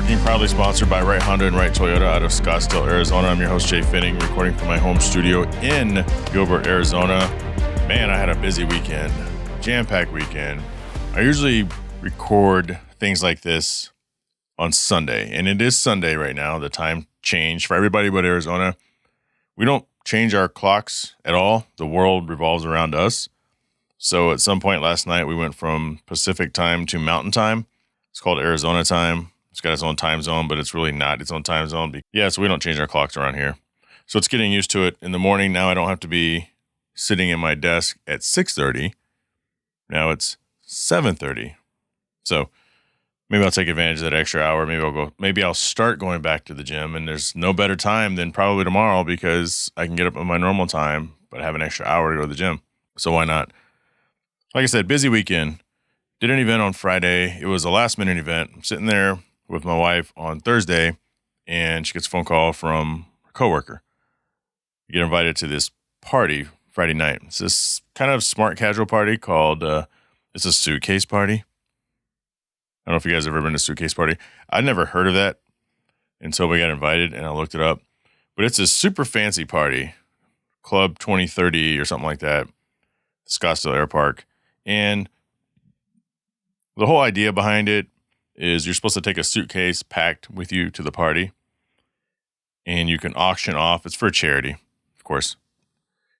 Parking, proudly sponsored by Wright Honda and Wright Toyota out of Scottsdale, Arizona. I'm your host, Jay Finning, recording from my home studio in Gilbert, Arizona. Man, I had a busy weekend, jam-packed weekend. I usually record things like this on Sunday, and it is Sunday right now. The time changed for everybody but Arizona. We don't change our clocks at all. The world revolves around us. So at some point last night, we went from Pacific time to Mountain time. It's called Arizona time. It's got its own time zone, but it's really not its own time zone. Yeah, so we don't change our clocks around here. So it's getting used to it. In the morning now, I don't have to be sitting in my desk at 6:30. Now it's 7:30. So maybe I'll take advantage of that extra hour. Maybe I'll start going back to the gym, and there's no better time than probably tomorrow because I can get up at my normal time, but have an extra hour to go to the gym. So why not? Like I said, busy weekend. Did an event on Friday. It was a last-minute event. I'm sitting there with my wife on Thursday, and she gets a phone call from her coworker. You get invited to this party Friday night. It's this kind of smart casual party called, it's a suitcase party. I don't know if you guys have ever been to a suitcase party. I'd never heard of that until we got invited, and I looked it up. But it's a super fancy party, Club 2030 or something like that, Scottsdale Air Park. And the whole idea behind it is you're supposed to take a suitcase packed with you to the party, and you can auction off. It's for charity, of course.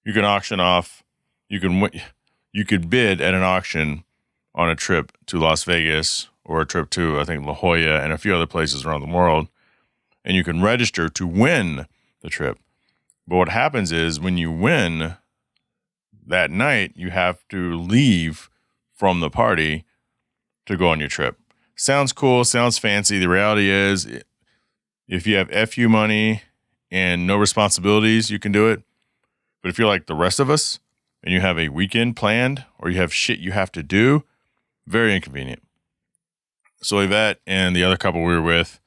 You can auction off. You could bid at an auction on a trip to Las Vegas or a trip to, I think, La Jolla and a few other places around the world, and you can register to win the trip. But what happens is when you win that night, you have to leave from the party to go on your trip. Sounds cool, sounds fancy. The reality is, if you have FU money and no responsibilities, you can do it. But if you're like the rest of us and you have a weekend planned or you have shit you have to do, very inconvenient. So Yvette and the other couple we were with,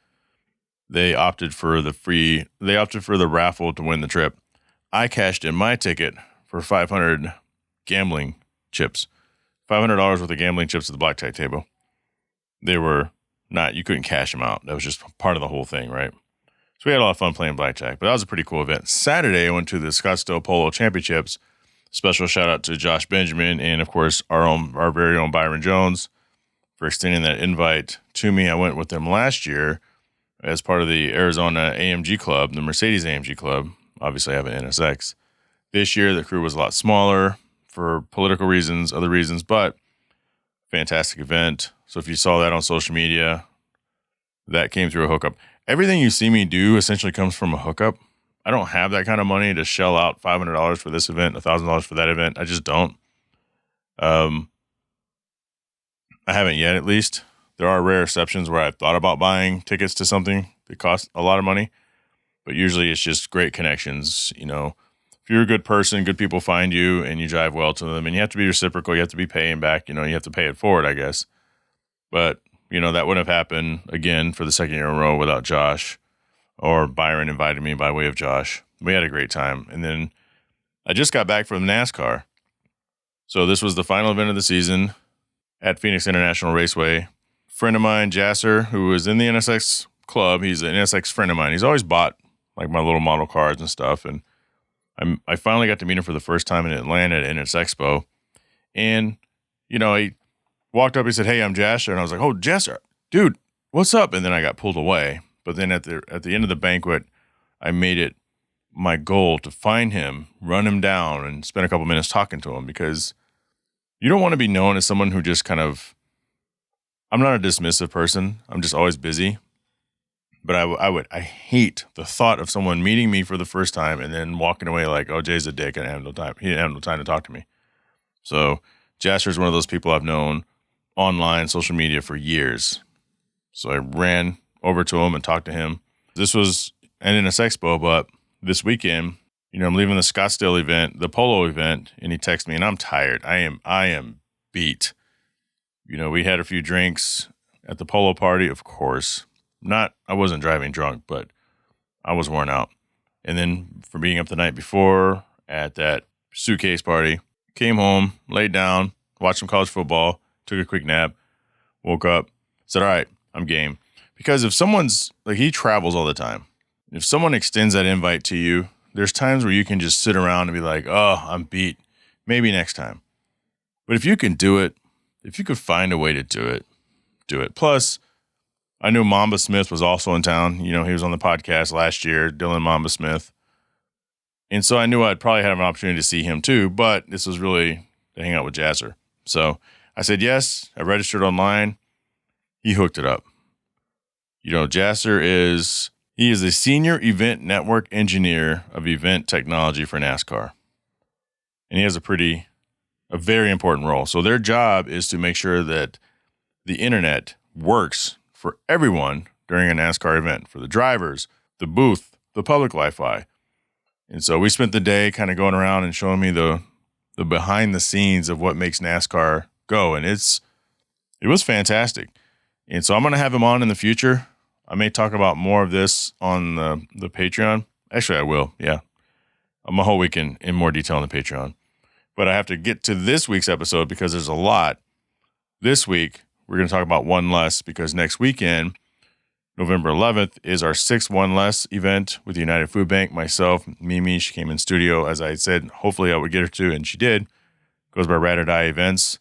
they opted for the raffle to win the trip. I cashed in my ticket for 500 gambling chips. $500 worth of gambling chips at the blackjack table. They were not, you couldn't cash them out. That was just part of the whole thing, right? So we had a lot of fun playing blackjack, but that was a pretty cool event. Saturday, I went to the Scottsdale Polo Championships. Special shout out to Josh Benjamin and, of course, our very own Byron Jones for extending that invite to me. I went with them last year as part of the Arizona AMG Club, the Mercedes AMG Club. Obviously, I have an NSX. This year, the crew was a lot smaller for political reasons, other reasons, but fantastic event. So if you saw that on social media, that came through a hookup. Everything you see me do essentially comes from a hookup. I don't have that kind of money to shell out $500 for this event, $1,000 for that event. I just don't. I haven't yet, at least. There are rare exceptions where I've thought about buying tickets to something that costs a lot of money, but usually it's just great connections. You know, if you're a good person, good people find you and you jive well to them, and you have to be reciprocal. You have to be paying back. You know, you have to pay it forward, I guess. But, you know, that wouldn't have happened again for the second year in a row without Josh, or Byron invited me by way of Josh. We had a great time. And then I just got back from NASCAR. So this was the final event of the season at Phoenix International Raceway. Friend of mine, Jasser, who was in the NSX club, he's an NSX friend of mine. He's always bought like my little model cars and stuff. And I finally got to meet him for the first time in Atlanta at NS Expo. And, you know, he walked up, he said, "Hey, I'm Jasser." And I was like, "Oh, Jasser, dude, what's up?" And then I got pulled away. But then at the end of the banquet, I made it my goal to find him, run him down, and spend a couple minutes talking to him, because you don't want to be known as someone who just kind of, I'm not a dismissive person. I'm just always busy. But I hate the thought of someone meeting me for the first time and then walking away like, "Oh, Jay's a dick and I have no time." He didn't have no time to talk to me. So Jasper's one of those people I've known online, social media for years. So I ran over to him and talked to him. This was an NS Expo, but this weekend, you know, I'm leaving the Scottsdale event, the polo event, and he texted me, and I'm tired. I am beat. You know, we had a few drinks at the polo party, of course. I wasn't driving drunk, but I was worn out. And then for being up the night before at that suitcase party, came home, laid down, watched some college football, took a quick nap, woke up, said, "All right, I'm game." Because if someone's, like, he travels all the time. If someone extends that invite to you, there's times where you can just sit around and be like, oh, I'm beat. Maybe next time. But if you can do it, if you could find a way to do it, do it. Plus, I knew Mamba Smith was also in town. You know, he was on the podcast last year, Dylan Mamba Smith. And so I knew I'd probably have an opportunity to see him too, but this was really to hang out with Jasser. So I said yes. I registered online. He hooked it up. You know, Jasser is a senior event network engineer of event technology for NASCAR. And he has a very important role. So their job is to make sure that the internet works for everyone during a NASCAR event, for the drivers, the booth, the public Wi-Fi. And so we spent the day kind of going around and showing me the behind the scenes of what makes NASCAR go. And it was fantastic. And so I'm going to have him on in the future. I may talk about more of this on the Patreon. Actually, I will. Yeah. I'm a whole week in more detail on the Patreon. But I have to get to this week's episode because there's a lot. This week, we're going to talk about One Less because next weekend, November 11th, is our 6th One Less event with the United Food Bank. Myself, Mimi, she came in studio, as I said, hopefully I would get her to, and she did. Goes by Rad or Die Events.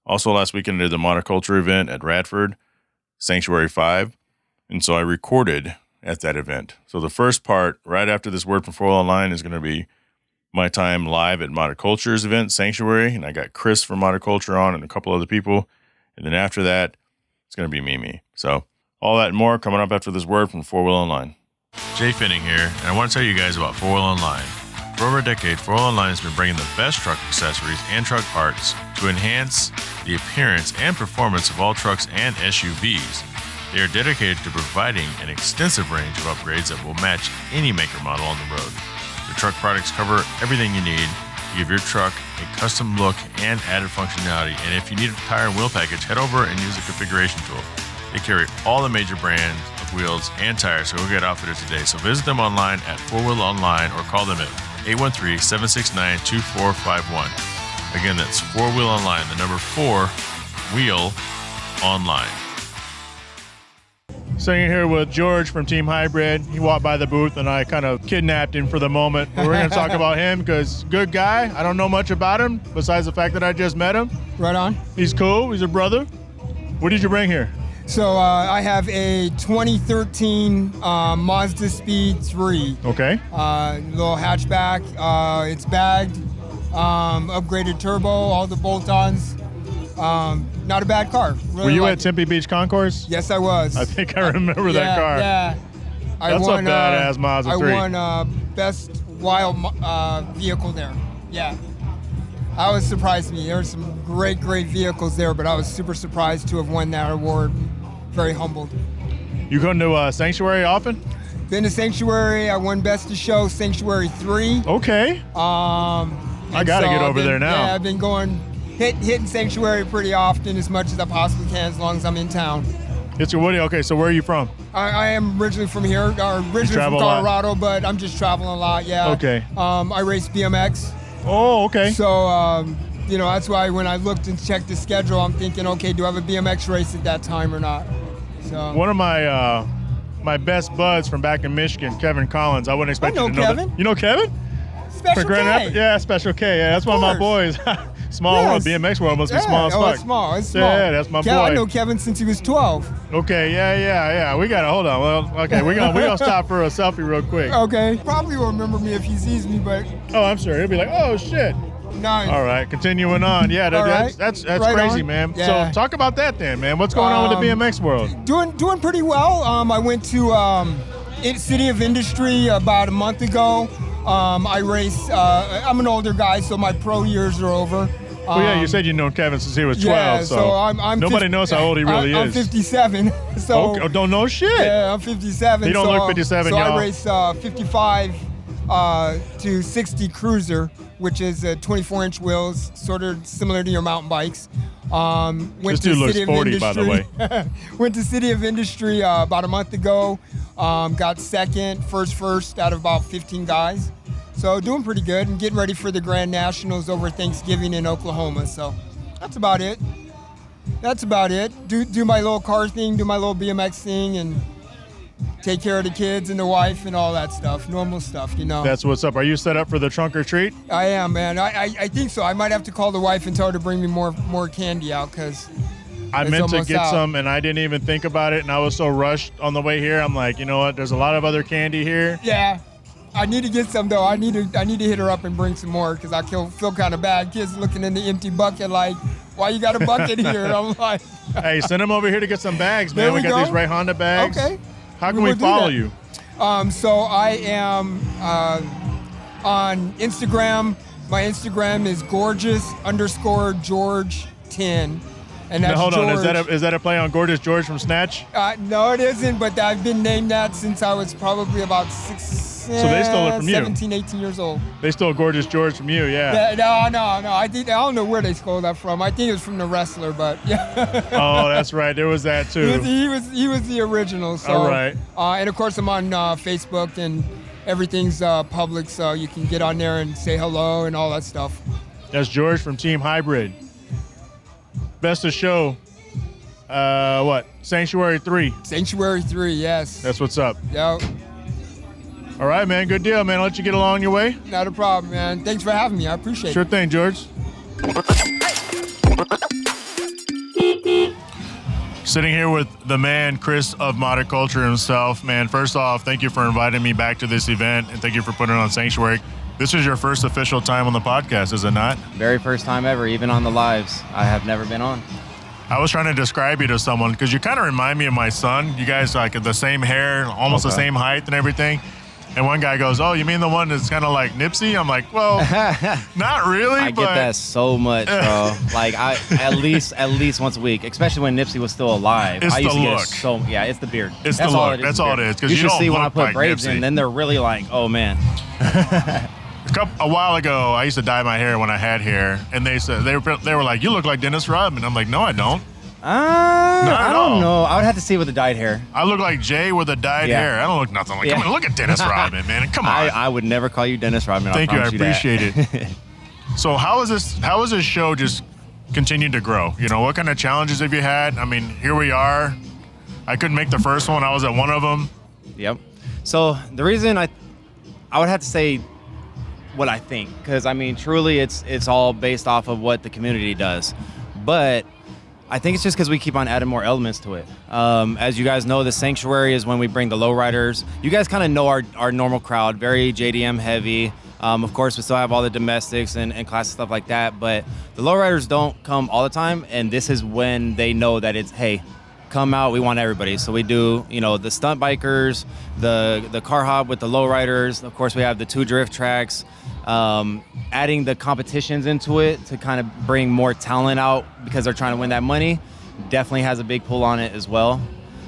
Also, last weekend, I did the Monoculture event at Radford, Sanctuary 5. And so I recorded at that event. So the first part, right after this word from 4 Online, is going to be my time live at Monoculture's event, Sanctuary. And I got Chris from Monoculture on and a couple other people. And then after that, it's going to be Mimi. So all that and more coming up after this word from 4 Wheel Online. Jay Finning here, and I want to tell you guys about 4 Wheel Online. For over a decade, 4 Wheel Online has been bringing the best truck accessories and truck parts to enhance the appearance and performance of all trucks and SUVs. They are dedicated to providing an extensive range of upgrades that will match any maker model on the road. Their truck products cover everything you need to give your truck a custom look and added functionality. And if you need a tire and wheel package, head over and use the configuration tool. They carry all the major brands of wheels and tires, so go get outfitted today. So visit them online at 4Wheel Online or call them at 813-769-2451. Again, that's 4Wheel Online, the number 4 Wheel Online. Sitting here with George from Team Hybrid. He walked by the booth and I kind of kidnapped him for the moment. We're going to talk about him because good guy. I don't know much about him besides the fact that I just met him. Right on. He's cool. He's a brother. What did you bring here? So I have a 2013 Mazda Speed 3. Okay. Little hatchback. It's bagged, upgraded turbo, all the bolt-ons. Not a bad car. Really. Were you at Tempe Beach Concourse? Yes, I was. I think I remember that car. Yeah. That's a badass Mazda 3. I won Best Wild Vehicle there. Yeah. I was surprised me. There were some great vehicles there, but I was super surprised to have won that award. Very humbled. You come to Sanctuary often? Been to Sanctuary. I won Best of Show Sanctuary 3. Okay. I got to get over there now. Yeah, I've been hitting Sanctuary pretty often, as much as I possibly can, as long as I'm in town. It's your Woody. Okay, so where are you from? I am originally from here, originally from Colorado, but I'm just traveling a lot, yeah. Okay. I race BMX. Oh, okay. So, that's why when I looked and checked the schedule, I'm thinking, okay, do I have a BMX race at that time or not? So one of my best buds from back in Michigan, Kevin Collins. I wouldn't expect you to know Kevin. That. You know Kevin? Special K. Yeah, Special K. Yeah, that's one of my boys. Small world, BMX world must be small as fuck. It's small. Yeah, that's my boy. I know Kevin since he was 12. Okay, yeah. We gotta hold on. Well, okay, we're gonna stop for a selfie real quick. Okay. Probably won't remember me if he sees me, but. Oh, I'm sure he'll be like, oh shit. Nice. All right, continuing on. Yeah, that's right crazy, on. Man. Yeah. So talk about that then, man. What's going on with the BMX world? Doing pretty well. I went to City of Industry about a month ago. I race. I'm an older guy, so my pro years are over. Well, yeah, you said you known Kevin since he was 12. Yeah, so I'm nobody knows how old he really is. I'm 57. So don't know shit. Yeah, I'm 57. He don't look 57, so y'all. I race 55 to 60 Cruiser, which is 24-inch wheels, sort of similar to your mountain bikes. This dude looks 40, by the way. Went to City of Industry about a month ago. Got second, first out of about 15 guys. So doing pretty good and getting ready for the Grand Nationals over Thanksgiving in Oklahoma. So that's about it. That's about it. Do my little car thing, do my little BMX thing, and take care of the kids and the wife and all that stuff. Normal stuff, you know. That's what's up. Are you set up for the trunk or treat? I am, man. I think so. I might have to call the wife and tell her to bring me more candy out, because I meant to get some, and I didn't even think about it, and I was so rushed on the way here. I'm like, you know what? There's a lot of other candy here. Yeah. I need to get some, though. I need to hit her up and bring some more, because I feel kind of bad. Kids looking in the empty bucket like, why you got a bucket here? I'm like... Hey, send them over here to get some bags, man. There we got go. these Ray Honda bags. Okay. How can we follow you? So I am on Instagram. My Instagram is gorgeous_George10. And that's Now, hold on, George. is that a play on Gorgeous George from Snatch? No, it isn't, but I've been named that since I was probably about they stole it from you. 17, 18 years old. They stole Gorgeous George from you, yeah. No. I don't know where they stole that from. I think it was from the wrestler, but yeah. Oh, that's right. There was that too. He was the original. So, all right. And of course, I'm on Facebook, and everything's public, so you can get on there and say hello and all that stuff. That's George from Team Hybrid. Best of show. Sanctuary 3. Sanctuary 3, yes. That's what's up. Yep. All right, man. Good deal, man. I'll let you get along your way. Not a problem, man. Thanks for having me. I appreciate Sure it. thing, George. Sitting here with the man, Chris of Culture himself. Man, first off, thank you for inviting me back to this event, and thank you for putting it on Sanctuary. This is your first official time on the podcast, is it not? Very first time ever, even on the lives. I have never been on. I was trying to describe you to someone because you kind of remind me of my son. You guys like the same hair, almost the same height and everything. And one guy goes, "Oh, you mean the one that's kind of like Nipsey?" I'm like, "Well, not really." I get that so much, bro. Like at least once a week, especially when Nipsey was still alive. It's I used the to look. get so it's the beard. It's That's the all look. it is, That's the all it beard. is. Because you you should don't see when I look put like braids Nipsey. in, then they're really like, oh man. A while ago, I used to dye my hair when I had hair, and they said they were like, "You look like Dennis Rodman." I'm like, "No, I don't. I don't know. I would have to see with the dyed hair. I look like Jay with a dyed hair. I don't look nothing like. Come on, look at Dennis Rodman, man. Come on." I would never call you Dennis Rodman. Thank you. I appreciate that. it. So how has this show just continued to grow? You know, what kind of challenges have you had? I mean, here we are. I couldn't make the first one. I was at one of them. Yep. So the reason I would have to say what I think, because I mean, truly, it's all based off of what the community does, but I think it's just because we keep on adding more elements to it. As you guys know, the Sanctuary is when we bring the lowriders. You guys kind of know our normal crowd, very JDM heavy. Of course, we still have all the domestics and classic stuff like that, but the lowriders don't come all the time, and this is when they know that it's, hey, come out, we want everybody. So we do, the stunt bikers, the car hop with the lowriders. Of course, we have the 2 drift tracks. Adding the competitions into it to kind of bring more talent out because they're trying to win that money definitely has a big pull on it as well.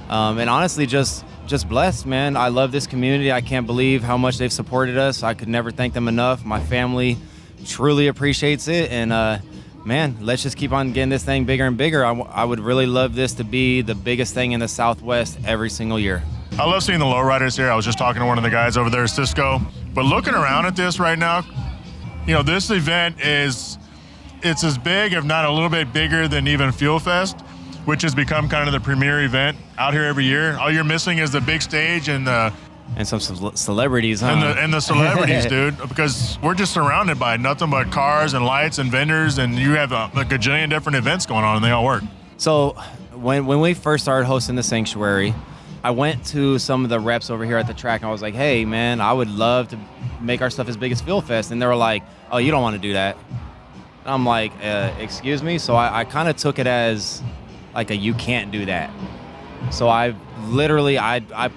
And honestly, just blessed, man. I love this community. I can't believe how much they've supported us. I could never thank them enough. My family truly appreciates it. And man, let's just keep on getting this thing bigger and bigger. I would really love this to be the biggest thing in the Southwest every single year. I love seeing the lowriders here. I was just talking to one of the guys over there, Cisco. But looking around at this right now, this event it's as big, if not a little bit bigger than even Fuel Fest, which has become kind of the premier event out here every year. All you're missing is the big stage and some celebrities, huh? And the celebrities, dude, because we're just surrounded by nothing but cars and lights and vendors, and you have a gajillion different events going on, and they all work. So when we first started hosting the Sanctuary, I went to some of the reps over here at the track, and I was like, hey, man, I would love to make our stuff as big as Fuel Fest. And they were like, oh, you don't want to do that. And I'm like, excuse me? So I kind of took it as like you can't do that. So I literally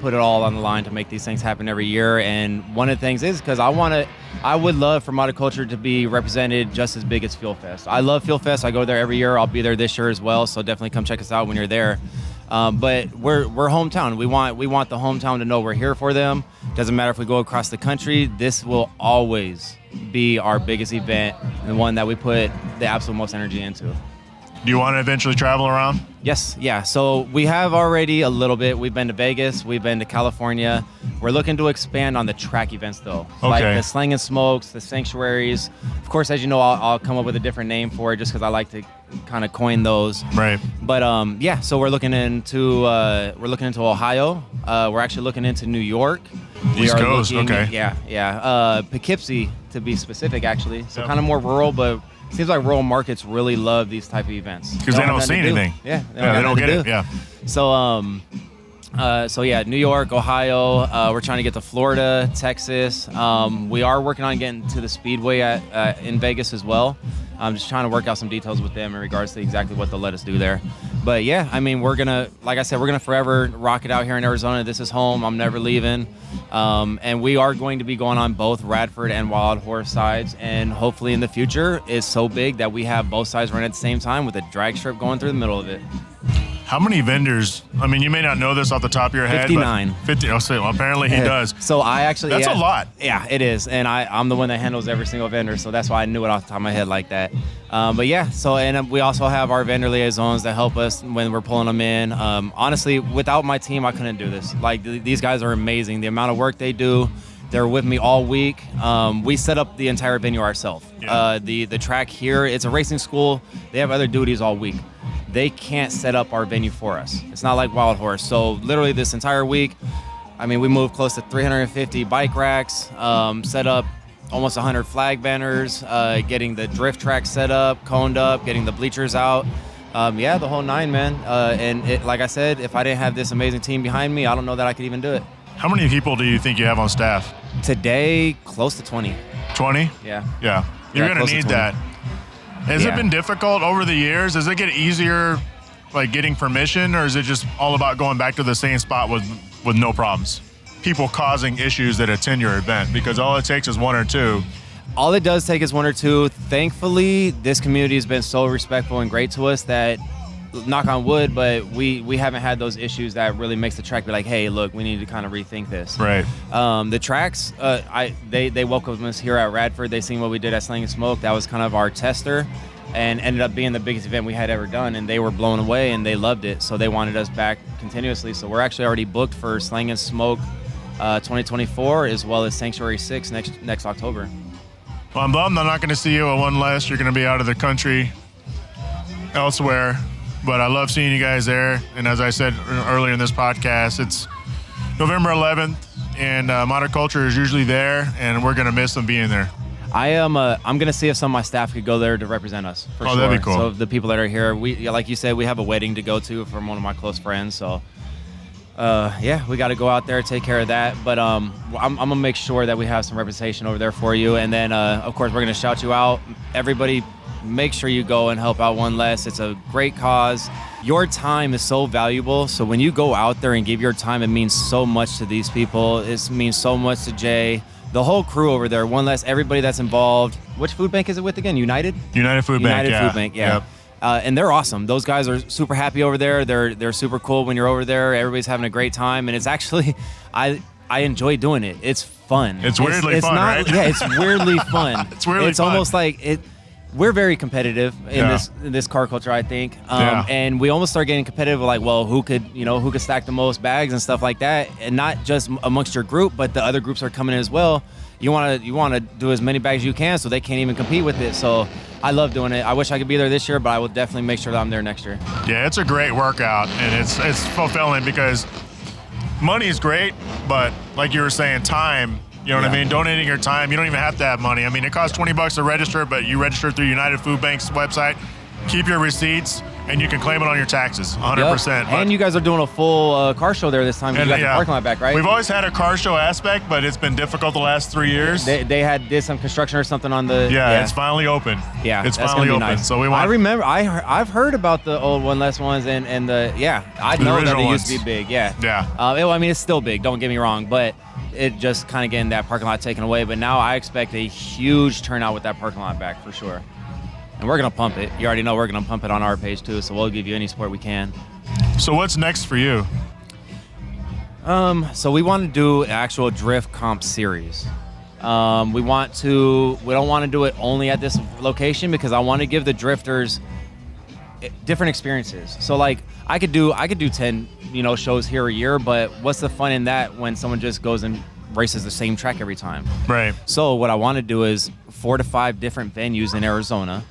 put it all on the line to make these things happen every year. And one of the things is because I would love for Culture to be represented just as big as Fuel Fest. I love Fuel Fest. I go there every year. I'll be there this year as well. So definitely come check us out when you're there. But we're hometown. We want the hometown to know we're here for them. Doesn't matter if we go across the country. This will always be our biggest event and the one that we put the absolute most energy into. Do you want to eventually travel around? Yes, yeah. So we have already a little bit. We've been to Vegas. We've been to California. We're looking to expand on the track events, though. Okay. Like the Slang and Smokes, the Sanctuaries. Of course, as you know, I'll come up with a different name for it just because I like to kind of coin those. Right. But yeah, so we're looking into Ohio. We're actually looking into New York. East Coast, okay. Yeah. Poughkeepsie, to be specific, actually. So Yep. kind of more rural, but seems like rural markets really love these type of events. Because they don't see anything. Yeah. They don't get it. Yeah. So yeah, New York, Ohio. We're trying to get to Florida, Texas. We are working on getting to the Speedway in Vegas as well. I'm just trying to work out some details with them in regards to exactly what they'll let us do there. But yeah, I mean, like I said, we're gonna forever rock it out here in Arizona. This is home. I'm never leaving. And we are going to be going on both Radford and Wild Horse sides. And hopefully in the future, it's so big that we have both sides running at the same time with a drag strip going through the middle of it. How many vendors? I mean, you may not know this off the top of your head. 59. But 50. Oh, so apparently he does. So I actually. That's a lot. Yeah, it is. And I'm the one that handles every single vendor. So that's why I knew it off the top of my head like that. But yeah, so, and we also have our vendor liaisons that help us when we're pulling them in. Honestly, without my team, I couldn't do this. Like, these guys are amazing. The amount of work they do. They're with me all week. We set up the entire venue ourselves. Yeah. The track here, it's a racing school. They have other duties all week. They can't set up our venue for us. It's not like Wild Horse. So literally this entire week, I mean, we moved close to 350 bike racks, set up almost 100 flag banners, getting the drift track set up, coned up, getting the bleachers out. Yeah, the whole nine, man. And like I said, if I didn't have this amazing team behind me, I don't know that I could even do it. How many people do you think you have on staff? Today, close to 20. 20? Yeah. Yeah. You're going to need that. Has it been difficult over the years? Does it get easier, like getting permission, or is it just all about going back to the same spot with no problems? People causing issues that attend your event, because all it takes is one or two. All it does take is one or two. Thankfully, this community has been so respectful and great to us that, knock on wood, but we haven't had those issues that really makes the track be like, hey, look, we need to kind of rethink this. Right. The tracks, they welcomed us here at Radford. They seen what we did at Slang and Smoke. That was kind of our tester, and ended up being the biggest event we had ever done, and they were blown away and they loved it, so they wanted us back continuously. So we're actually already booked for Slang and Smoke 2024, as well as Sanctuary 6 next October. Well, I'm bummed I'm not going to see you at One Less. You're going to be out of the country elsewhere. But I love seeing you guys there. And as I said earlier in this podcast, it's November 11th, and Modern Kulture is usually there, and we're going to miss them being there. I'm going to see if some of my staff could go there to represent us, for sure. That'd be cool. So the people that are here, like you said, we have a wedding to go to from one of my close friends. So, yeah, we got to go out there, take care of that. But I'm going to make sure that we have some representation over there for you. And then, of course, we're going to shout you out. Everybody, make sure you go and help out One Less. It's a great cause. Your time is so valuable. So when you go out there and give your time, it means so much to these people. It means so much to Jay, the whole crew over there, One Less, everybody that's involved. Which food bank is it with again? United Food Bank, Food Bank, yeah. Yep. And they're awesome. Those guys are super happy over there. They're super cool when you're over there. Everybody's having a great time. And it's actually, I enjoy doing it. It's fun. It's weirdly fun, right? Yeah, it's weirdly fun. It's weirdly It's fun. almost like it. We're very competitive in this car culture, I think, and we almost start getting competitive. Like, well, who could stack the most bags and stuff like that, and not just amongst your group, but the other groups are coming in as well. You want to do as many bags as you can, so they can't even compete with it. So I love doing it. I wish I could be there this year, but I will definitely make sure that I'm there next year. Yeah, it's a great workout, and it's fulfilling because money is great, but like you were saying, time. You know what I mean? Donating your time. You don't even have to have money. I mean, it costs $20 to register, but you register through United Food Bank's website. Keep your receipts, and you can claim it on your taxes, 100%. Yep. And you guys are doing a full car show there this time. You got the parking lot back, right? We've always had a car show aspect, but it's been difficult the last 3 years. They did some construction or something on the. Yeah, it's finally open. Yeah, it's finally open. Nice. So I remember. I've heard about the old One Less ones and I know that it used to be big. Yeah. Yeah. I mean, it's still big. Don't get me wrong, but it just kind of getting that parking lot taken away. But now I expect a huge turnout with that parking lot back for sure. And we're going to pump it. You already know we're going to pump it on our page too, so we'll give you any support we can. So what's next for you? So we want to do an actual drift comp series. We don't want to do it only at this location because I want to give the drifters different experiences. So like I could do 10 shows here a year, but what's the fun in that when someone just goes and races the same track every time? Right. So what I want to do is 4 to 5 different venues in Arizona.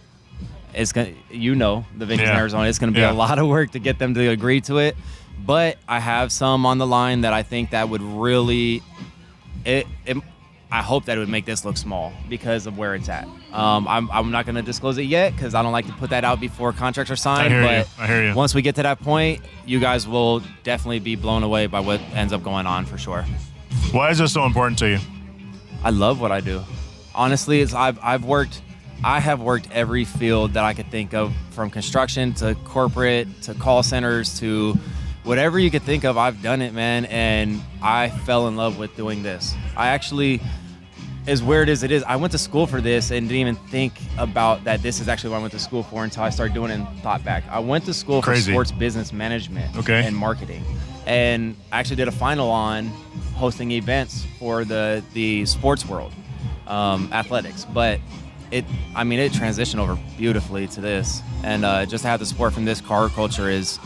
It's gonna, the venues in Arizona. It's going to be a lot of work to get them to agree to it, but I have some on the line that I think that would really I hope that it would make this look small because of where it's at. I'm not going to disclose it yet because I don't like to put that out before contracts are signed. I hear you. Once we get to that point, you guys will definitely be blown away by what ends up going on for sure. Why is this so important to you? I love what I do. Honestly, I have worked every field that I could think of, from construction to corporate to call centers to whatever you could think of. I've done it, man, and I fell in love with doing this. I actually, as weird as it is, I went to school for this and didn't even think about that this is actually what I went to school for until I started doing it and thought back. I went to school for sports business management and marketing, and I actually did a final on hosting events for the sports world, athletics, but it transitioned over beautifully to this, and just to have the support from this car culture is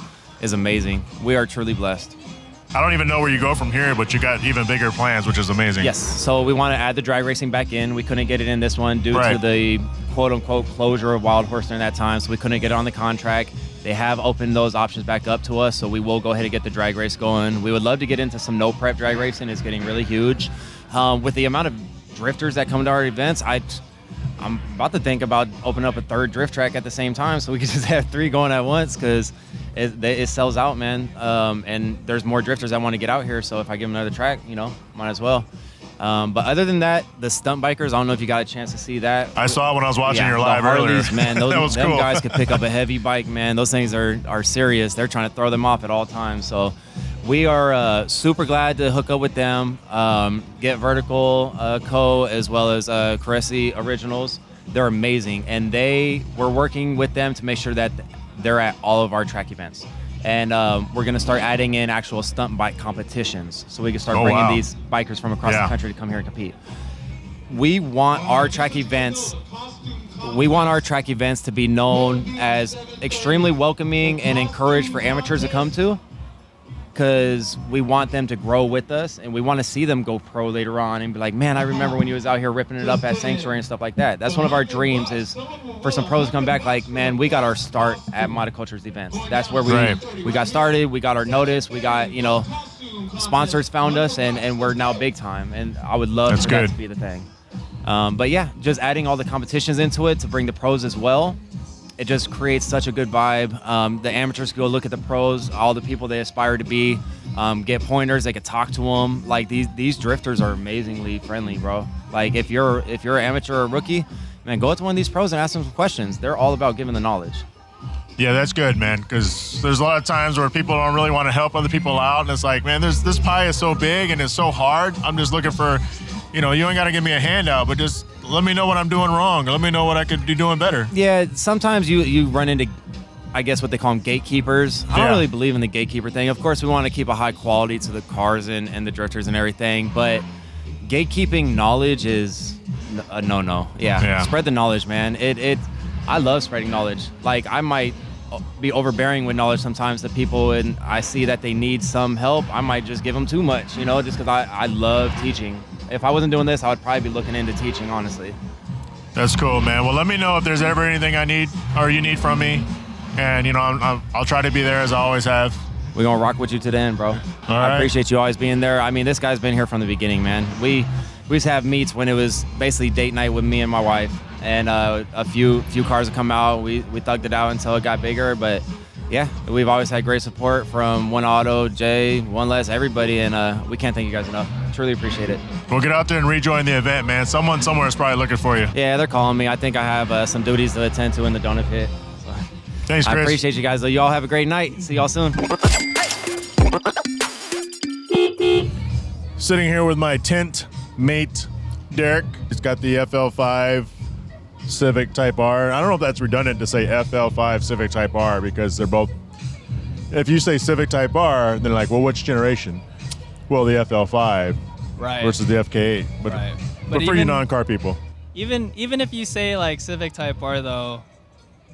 amazing. We are truly blessed. I don't even know where you go from here, but you got even bigger plans, which is amazing. Yes, so we want to add the drag racing back in. We couldn't get it in this one due to the quote-unquote closure of Wild Horse during that time, so we couldn't get it on the contract. They have opened those options back up to us, so we will go ahead and get the drag race going. We would love to get into some no-prep drag racing. It's getting really huge. With the amount of drifters that come to our events, I'm about to think about opening up a 3rd drift track at the same time so we could just have 3 going at once, because it sells out, man. And there's more drifters that want to get out here, so if I give them another track, might as well. But other than that, the stunt bikers, I don't know if you got a chance to see that. I saw it when I was watching your live the Harleys, earlier. Man, that was them cool. guys could pick up a heavy bike, man. Those things are serious. They're trying to throw them off at all times. So we are super glad to hook up with them, get Vertical Co. as well as Caresi Originals. They're amazing, and we're working with them to make sure that they're at all of our track events. And we're going to start adding in actual stunt bike competitions, so we can start bringing these bikers from across the country to come here and compete. We want our track events to be known as extremely welcoming and encouraged for amateurs to come to, because we want them to grow with us, and we want to see them go pro later on and be like, man, I remember when you was out here ripping it up at Sanctuary and stuff like that. That's one of our dreams, is for some pros to come back like, man, we got our start at Motoculture's events. That's where we got started. We got our notice. We got, sponsors found us, and we're now big time. And I would love for that to be the thing. But yeah, just adding all the competitions into it to bring the pros as well. It just creates such a good vibe. The amateurs can go look at the pros, all the people they aspire to be, get pointers. They can talk to them. Like these drifters are amazingly friendly, bro. Like if you're an amateur or a rookie, man, go up to one of these pros and ask them some questions. They're all about giving the knowledge. Yeah, that's good, man, because there's a lot of times where people don't really want to help other people out, and it's like, man, this pie is so big and it's so hard. I'm just looking for, you ain't got to give me a handout, but just let me know what I'm doing wrong. Let me know what I could be doing better. Yeah, sometimes you run into, I guess, what they call them gatekeepers. I don't really believe in the gatekeeper thing. Of course, we want to keep a high quality to the cars and the drifters and everything, but gatekeeping knowledge is a no-no. Yeah. Spread the knowledge, man. I love spreading knowledge. Like, I might be overbearing with knowledge sometimes to people, and I see that they need some help. I might just give them too much, just because I love teaching. If I wasn't doing this, I would probably be looking into teaching, honestly. That's cool, man. Well, let me know if there's ever anything I need or you need from me. And, I'll try to be there as I always have. We're going to rock with you to the end, bro. I appreciate you always being there. I mean, this guy's been here from the beginning, man. We used to have meets when it was basically date night with me and my wife. And a few cars would come out. We thugged it out until it got bigger. But, yeah, we've always had great support from One Auto, Jay, One Less, everybody. And we can't thank you guys enough. Truly appreciate it. We'll get out there and rejoin the event, man. Someone somewhere is probably looking for you. Yeah, they're calling me. I think I have some duties to attend to in the donut pit. So. Thanks, Chris. I appreciate you guys. You all have a great night. See y'all soon. Sitting here with my tent mate, Derek. He's got the FL5 Civic Type R. I don't know if that's redundant to say FL5 Civic Type R, because they're both, if you say Civic Type R, they're like, well, which generation? Well, the FL5 versus the FK8. But for you non-car people. Even if you say like Civic Type R, though,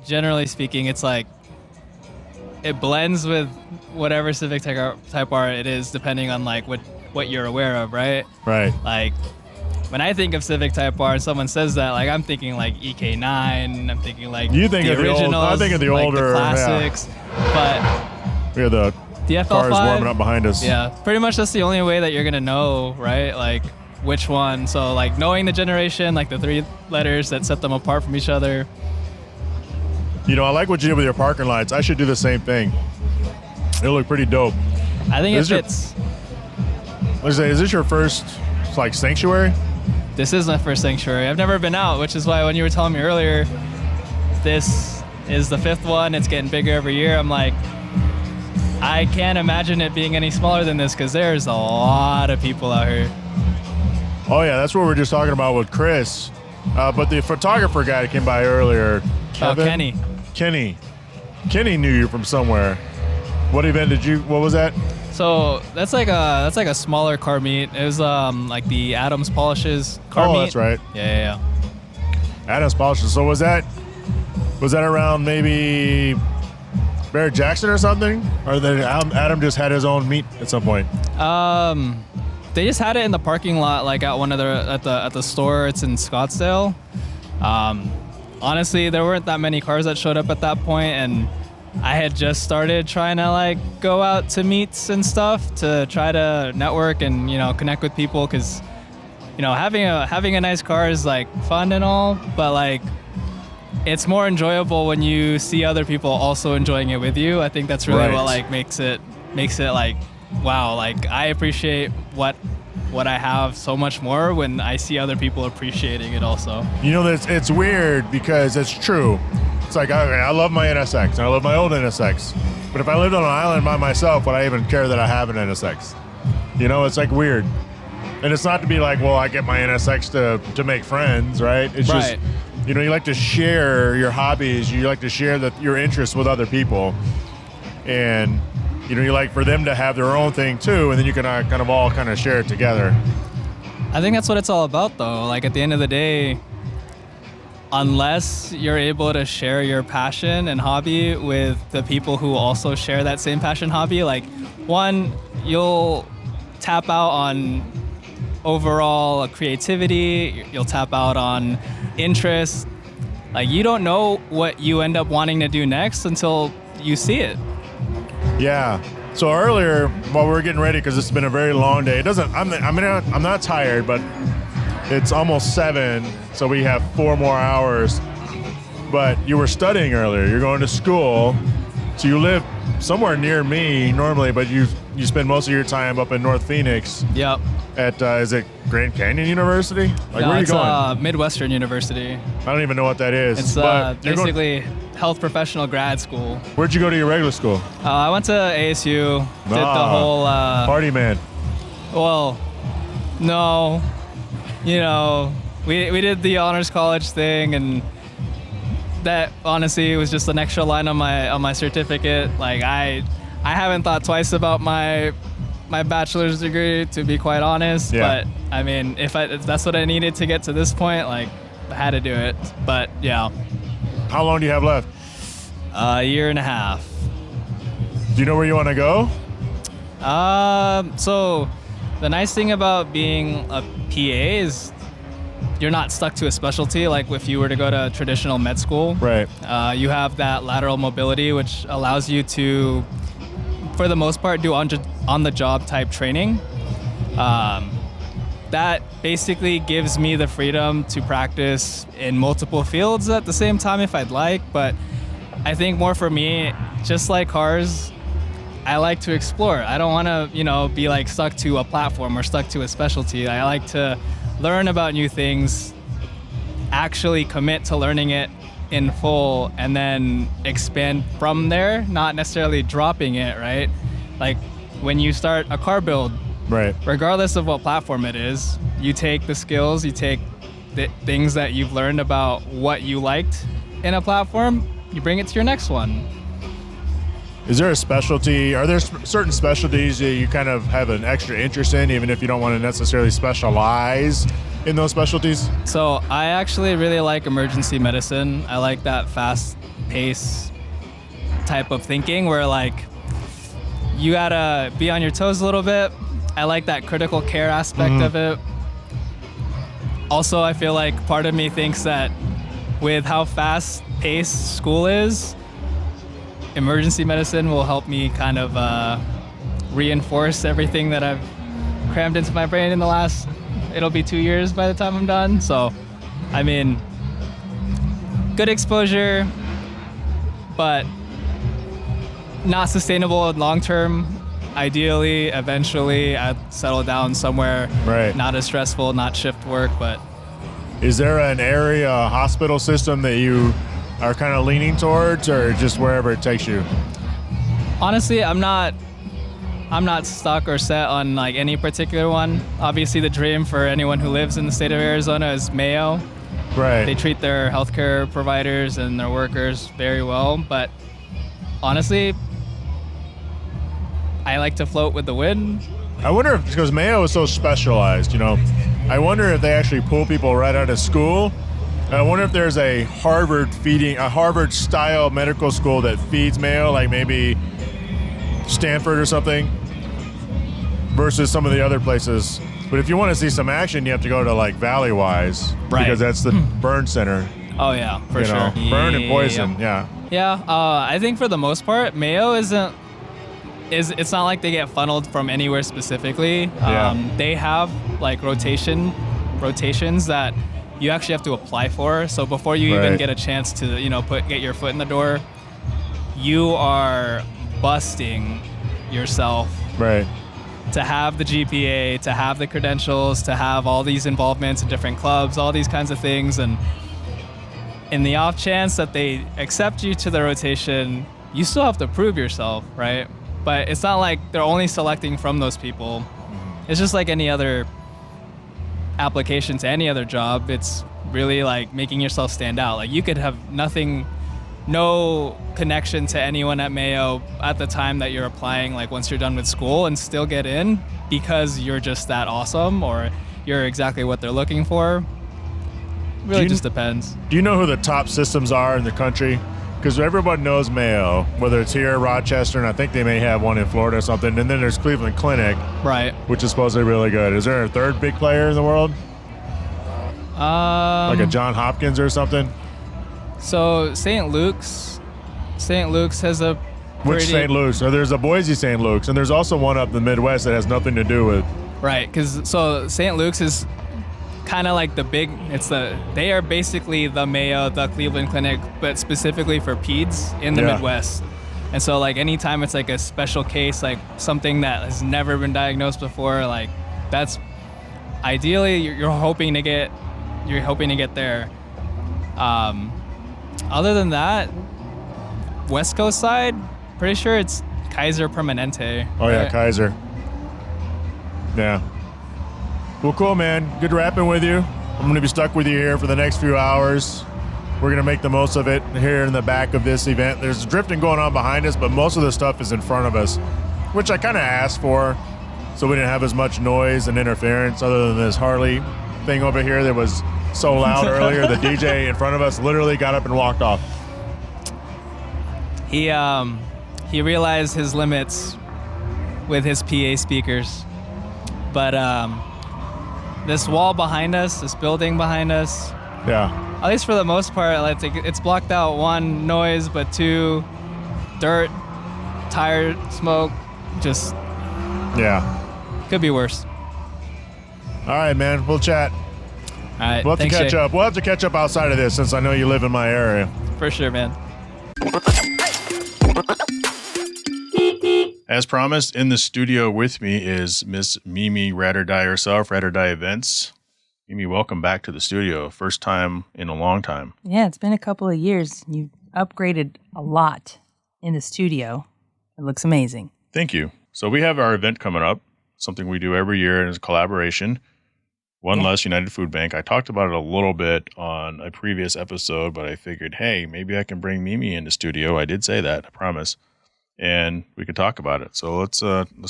generally speaking, it's like it blends with whatever Civic Type R it is, depending on like what you're aware of, right? Right. Like when I think of Civic Type R and someone says that, like I'm thinking like EK9, I'm thinking like You think the of the old- originals, I think of the like older, the classics, We have the but the cars FL5 warming up behind us. Yeah, pretty much that's the only way that you're gonna know, right? Like which one. So like knowing the generation, like the 3 letters that set them apart from each other. You know, I like what you did with your parking lights. I should do the same thing. It'll look pretty dope. I think Is it your- fits. Let's say, is this your first like sanctuary? This is my first sanctuary. I've never been out, which is why when you were telling me earlier, this is the 5th one. It's getting bigger every year. I'm like, I can't imagine it being any smaller than this because there's a lot of people out here. Oh yeah, that's what we were just talking about with Chris. But the photographer guy that came by earlier, Kevin? Kenny knew you from somewhere. What event did you? What was that? So that's like a smaller car meet. It was like the Adams Polishes car meet. Oh, that's right. Yeah. Adams Polishes. So was that around maybe Barrett Jackson or something? Or then Adam just had his own meet at some point? They just had it in the parking lot, like at one of at the store. It's in Scottsdale. Honestly, there weren't that many cars that showed up at that point, and I had just started trying to like go out to meets and stuff to try to network and connect with people, because having a nice car is like fun and all, but like it's more enjoyable when you see other people also enjoying it with you. I think that's really what like makes it like, wow, like I appreciate what I have so much more when I see other people appreciating it also. It's weird because it's true. It's like, I love my NSX and I love my old NSX, but if I lived on an island by myself, would I even care that I have an NSX? It's like weird. And it's not to be like, well, I get my NSX to make friends, right? It's just, you like to share your hobbies, you like to share your interests with other people, and you like for them to have their own thing too, and then you can kind of all kind of share it together. I think that's what it's all about, though. Like at the end of the day, unless you're able to share your passion and hobby with the people who also share that same passion hobby, like one, you'll tap out on overall creativity, you'll tap out on interest. Like you don't know what you end up wanting to do next until you see it. Yeah. So earlier, while we were getting ready, because it's been a very long day, I'm not tired, but it's almost 7, so we have 4 more hours. But you were studying earlier. You're going to school, so you live somewhere near me normally, but you spend most of your time up in North Phoenix. Yep. At is it Grand Canyon University? Like, no, where are you going? It's Midwestern University. I don't even know what that is. It's basically health professional grad school. Where'd you go to your regular school? I went to ASU. Did the whole party man. Well, no. We did the honors college thing, and that honestly was just an extra line on my certificate. Like I haven't thought twice about my bachelor's degree, to be quite honest. Yeah. But I mean, if that's what I needed to get to this point, like I had to do it. But yeah. How long do you have left? A year and a half. Do you know where you want to go? So the nice thing about being a PA is you're not stuck to a specialty like if you were to go to traditional med school. Right. You have that lateral mobility, which allows you to, for the most part, do on-the-job type training. That basically gives me the freedom to practice in multiple fields at the same time if I'd like, but I think more for me, just like cars, I like to explore. I don't want to, be like stuck to a platform or stuck to a specialty. I like to learn about new things, actually commit to learning it in full, and then expand from there, not necessarily dropping it, right? Like when you start a car build, right, regardless of what platform it is, you take the skills, you take the things that you've learned about what you liked in a platform, you bring it to your next one. Is there a specialty? Are there certain specialties that you kind of have an extra interest in, even if you don't want to necessarily specialize in those specialties? So I actually really like emergency medicine. I like that fast pace type of thinking where like you gotta be on your toes a little bit. I like that critical care aspect of it. Also, I feel like part of me thinks that with how fast-paced school is, emergency medicine will help me kind of reinforce everything that I've crammed into my brain in the last, it'll be 2 years by the time I'm done. So, I mean, good exposure, but not sustainable long term. Ideally, eventually, I'd settle down somewhere not as stressful, not shift work, but. Is there an area hospital system that you are kind of leaning towards, or just wherever it takes you? Honestly, I'm not stuck or set on like any particular one. Obviously, the dream for anyone who lives in the state of Arizona is Mayo. Right. They treat their healthcare providers and their workers very well, but honestly, I like to float with the wind. I wonder if, because Mayo is so specialized, you know, I wonder if they actually pull people right out of school. I wonder if there's a Harvard style medical school that feeds Mayo, like maybe Stanford or something, versus some of the other places. But if you want to see some action, you have to go to like Valley Wise, because that's the burn center. Oh yeah, for you know, sure. Burn and poison, yeah. Yeah, I think for the most part, Mayo it's not like they get funneled from anywhere specifically. They have like rotations that you actually have to apply for. So before you even get a chance to, get your foot in the door, you are busting yourself. Right. To have the GPA, to have the credentials, to have all these involvements in different clubs, all these kinds of things. And in the off chance that they accept you to the rotation, you still have to prove yourself, right? But it's not like they're only selecting from those people. It's just like any other application to any other job. It's really like making yourself stand out. Like you could have no connection to anyone at Mayo at the time that you're applying, like once you're done with school, and still get in because you're just that awesome or you're exactly what they're looking for. Really just depends. Do you know who the top systems are in the country? Because everybody knows Mayo, whether it's here, Rochester, and I think they may have one in Florida or something. And then there's Cleveland Clinic, right, which is supposed to be really good. Is there a third big player in the world? Like a John Hopkins or something? So St. Luke's has a Which St. Luke's? So there's a Boise St. Luke's, and there's also one up in the Midwest that has nothing to do with. Right, because so St. Luke's is kind of like they are basically the Mayo, the Cleveland Clinic, but specifically for peds in the Midwest. And so like anytime it's like a special case, like something that has never been diagnosed before, like that's ideally you're hoping to get there. Other than that, West Coast side, pretty sure it's Kaiser Permanente. Oh yeah, Kaiser. Yeah. Well, cool, man. Good rapping with you. I'm going to be stuck with you here for the next few hours. We're going to make the most of it here in the back of this event. There's drifting going on behind us, but most of the stuff is in front of us, which I kind of asked for so we didn't have as much noise and interference other than this Harley thing over here that was so loud earlier. The DJ in front of us literally got up and walked off. He realized his limits with his PA speakers. But this wall behind us, this building behind us, at least for the most part, it's blocked out one, noise, but two, dirt, tire smoke, just could be worse. All right, man, we'll chat. All right, we'll have to catch up. We'll have to catch up outside of this since I know you live in my area. For sure, man. As promised, in the studio with me is Miss Mimi Ride or Die herself, Ride or Die Events. Mimi, welcome back to the studio. First time in a long time. Yeah, it's been a couple of years. You've upgraded a lot in the studio. It looks amazing. Thank you. So we have our event coming up, something we do every year as a collaboration. One Less United Food Bank. I talked about it a little bit on a previous episode, but I figured, hey, maybe I can bring Mimi into studio. I did say that, I promise. And we could talk about it. So let's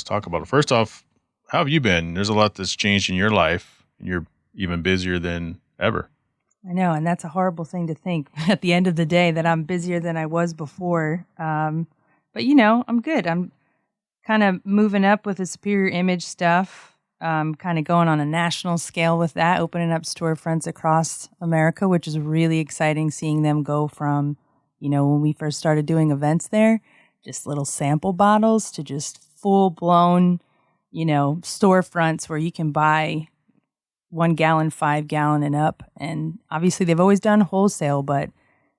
talk about it. First off, how have you been? There's a lot that's changed in your life. You're even busier than ever. I know, and that's a horrible thing to think at the end of the day that I'm busier than I was before. But, I'm good. I'm kind of moving up with the superior image stuff, kind of going on a national scale with that, opening up storefronts across America, which is really exciting seeing them go from, when we first started doing events there, just little sample bottles to just full-blown, storefronts where you can buy 1 gallon, 5 gallon and up. And obviously they've always done wholesale, but